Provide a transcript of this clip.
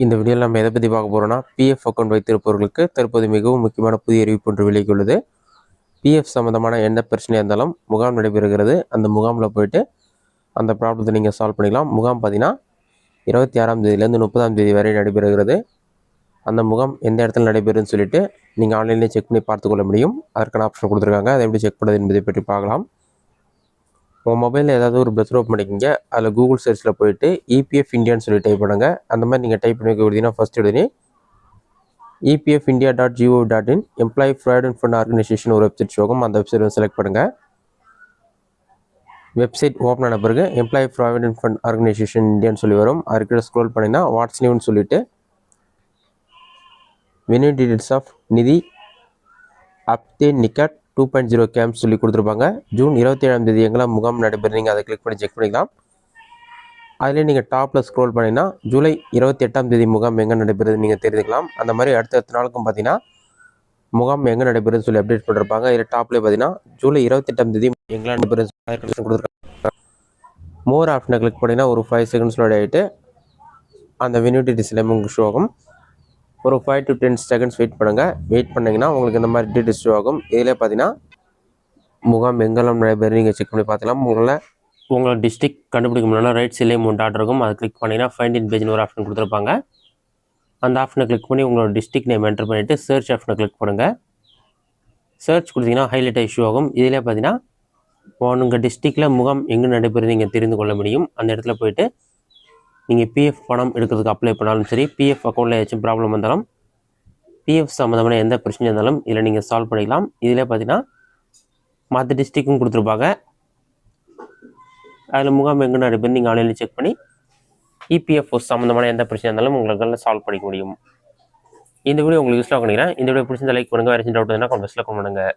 இந்த வீடியோவில் நம்ம எதை பற்றி பார்க்க போகிறோம்னா பிஎஃப் அக்கௌண்ட் வைத்திருப்பவர்களுக்கு தற்போது மிகவும் முக்கியமான புதிய அறிவிப்பு ஒன்று வெளியிட்டுள்ளது. பிஎஃப் சம்மந்தமான எந்த பிரச்சனையாக இருந்தாலும் முகாம் நடைபெறுகிறது. அந்த முகாமில் போயிட்டு அந்த ப்ராப்ளத்தை நீங்கள் சால்வ் பண்ணிக்கலாம். முகாம் பார்த்தீங்கன்னா 26ஆம் தேதியிலேருந்து 30ஆம் தேதி வரை நடைபெறுகிறது. அந்த முகாம் எந்த இடத்துல நடைபெறுன்னு சொல்லிட்டு நீங்கள் ஆன்லைன்லேயே செக் பண்ணி பார்த்துக்கொள்ள முடியும். அதற்கான ஆப்ஷன் கொடுத்துருக்காங்க. அதை எப்படி செக் பண்ணுறது என்பதை பற்றி பார்க்கலாம். உங்கள் மொபைலில் ஏதாவது ஒரு ப்ரௌசர் ஓப்பன் பண்ணிக்கிங்க. அதில் கூகுள் சர்ச்சில் போயிட்டு இபிஎஃப் இந்தியான்னு சொல்லி டைப் பண்ணுங்கள். அந்த மாதிரி நீங்கள் டைப் பண்ணி கொடுத்தீங்கன்னா ஃபஸ்ட் உடனே epfindia.gov.in employee provident fund organisation ஒரு வெப்சைட் ஷோகும். அந்த வெப்சைட் செலக்ட் பண்ணுங்கள். வெப்சைட் ஓப்பன் ஆன பிறகு எம்ப்ளாயி ப்ராவிடென்ட் ஃபண்ட் ஆர்கனைசேஷன் இந்தியான்னு சொல்லி வரும். அதுக்கிட்ட ஸ்க்ரோல் பண்ணிங்கன்னா வாட்ஸ் நியூன்னு சொல்லிட்டு வென்யூ டீடைல்ஸ் ஆஃப் நிதி அப்தே நிக்கட் 2.0 கேம்ப் சொல்லி கொடுத்துருப்பாங்க. ஜூன் 27ஆம் தேதி எங்கெல்லாம் முகாம் நடைபெறும் நீங்கள் அதை கிளிக் பண்ணி செக் பண்ணிக்கலாம். அதிலே நீங்கள் டாப்பில் ஸ்க்ரோல் பண்ணிங்கன்னா ஜூலை 28ஆம் தேதி முகாம் எங்கே நடைபெறுது நீங்கள் தெரிஞ்சுக்கலாம். அந்த மாதிரி அடுத்த நாளுக்கும் பார்த்தீங்கன்னா முகாம் எங்கே நடைபெறுதுன்னு சொல்லி அப்டேட் பண்ணிருப்பாங்க. இதில் டாப்லேயே பார்த்தீங்கன்னா ஜூலை 28ஆம் தேதி எங்கெல்லாம் நடைபெறுது கொடுத்துருக்காங்க. மோர் ஆப்ஷனை கிளிக் பண்ணிங்கன்னா ஒரு 5 செகண்ட்ஸ் லோட் ஆகிட்டு அந்த வென்யூ டீடைல்ஸ் எல்லாமே உங்களுக்கு ஷோ ஆகும். ஒரு 5 to 10 செகண்ட்ஸ் வெயிட் பண்ணுங்கள். வெயிட் பண்ணிங்கன்னா உங்களுக்கு இந்த மாதிரி டீடைல்ஸ் ஷோ ஆகும். இதில் பார்த்தீங்கன்னா முகாம் எங்கெல்லாம் நடைபெறும் நீங்கள் செக் பண்ணி பார்த்துக்கலாம். உங்களோட டிஸ்ட்ரிக்ட் கண்டுபிடிக்க முடியல ரைட் சைட்லேயே 3 டாட் இருக்கும். அதை கிளிக் பண்ணிங்கன்னா ஃபைண்ட் இன் பேஜ்னு ஒரு ஆப்ஷன் கொடுத்துருப்பாங்க. அந்த ஆப்ஷனை கிளிக் பண்ணி உங்களோட டிஸ்ட்ரிக்ட் நேம் என்டர் பண்ணிவிட்டு சர்ச் ஆப்ஷனை கிளிக் பண்ணுங்கள். சர்ச் கொடுத்தீங்கன்னா ஹைலைட் இஷ்யூ ஆகும். இதிலே பார்த்தீங்கன்னா உங்கள் டிஸ்ட்ரிக்டில் முகாம் எங்கே நடைபெறுது நீங்கள் தெரிந்து கொள்ள முடியும். அந்த இடத்துல போய்ட்டு நீங்கள் பிஎஃப் பணம் எடுக்கிறதுக்கு அப்ளை பண்ணாலும் சரி, பிஎஃப் அக்கௌண்ட்டில் ஏதாச்சும் ப்ராப்ளம் வந்தாலும், பிஎஃப் சம்மந்தமான எந்த பிரச்சனையும் இருந்தாலும் இதில் நீங்கள் சால்வ் பண்ணிக்கலாம். இதில் பார்த்தீங்கன்னா மற்ற டிஸ்ட்ரிக்கும் கொடுத்துருப்பாங்க. அதில் முகாம் எங்கே நடைபெறும் நீங்கள் ஆன்லைனில் செக் பண்ணி இபிஎஃப் சம்மந்தமான எந்த பிரச்சனை இருந்தாலும் உங்களுக்கு சால்வ் பண்ணிக்க முடியும். இந்த வீடியோ உங்களுக்கு யூஸ்ஃபுல்லாக பண்ணிக்கிறேன். இந்த வீடியோ பிடிச்சிருந்தா லைக் பண்ணுங்கள். வேறு டவுட் இருந்தால் கமெண்ட்ஸில் கமெண்ட் பண்ணுங்கள்.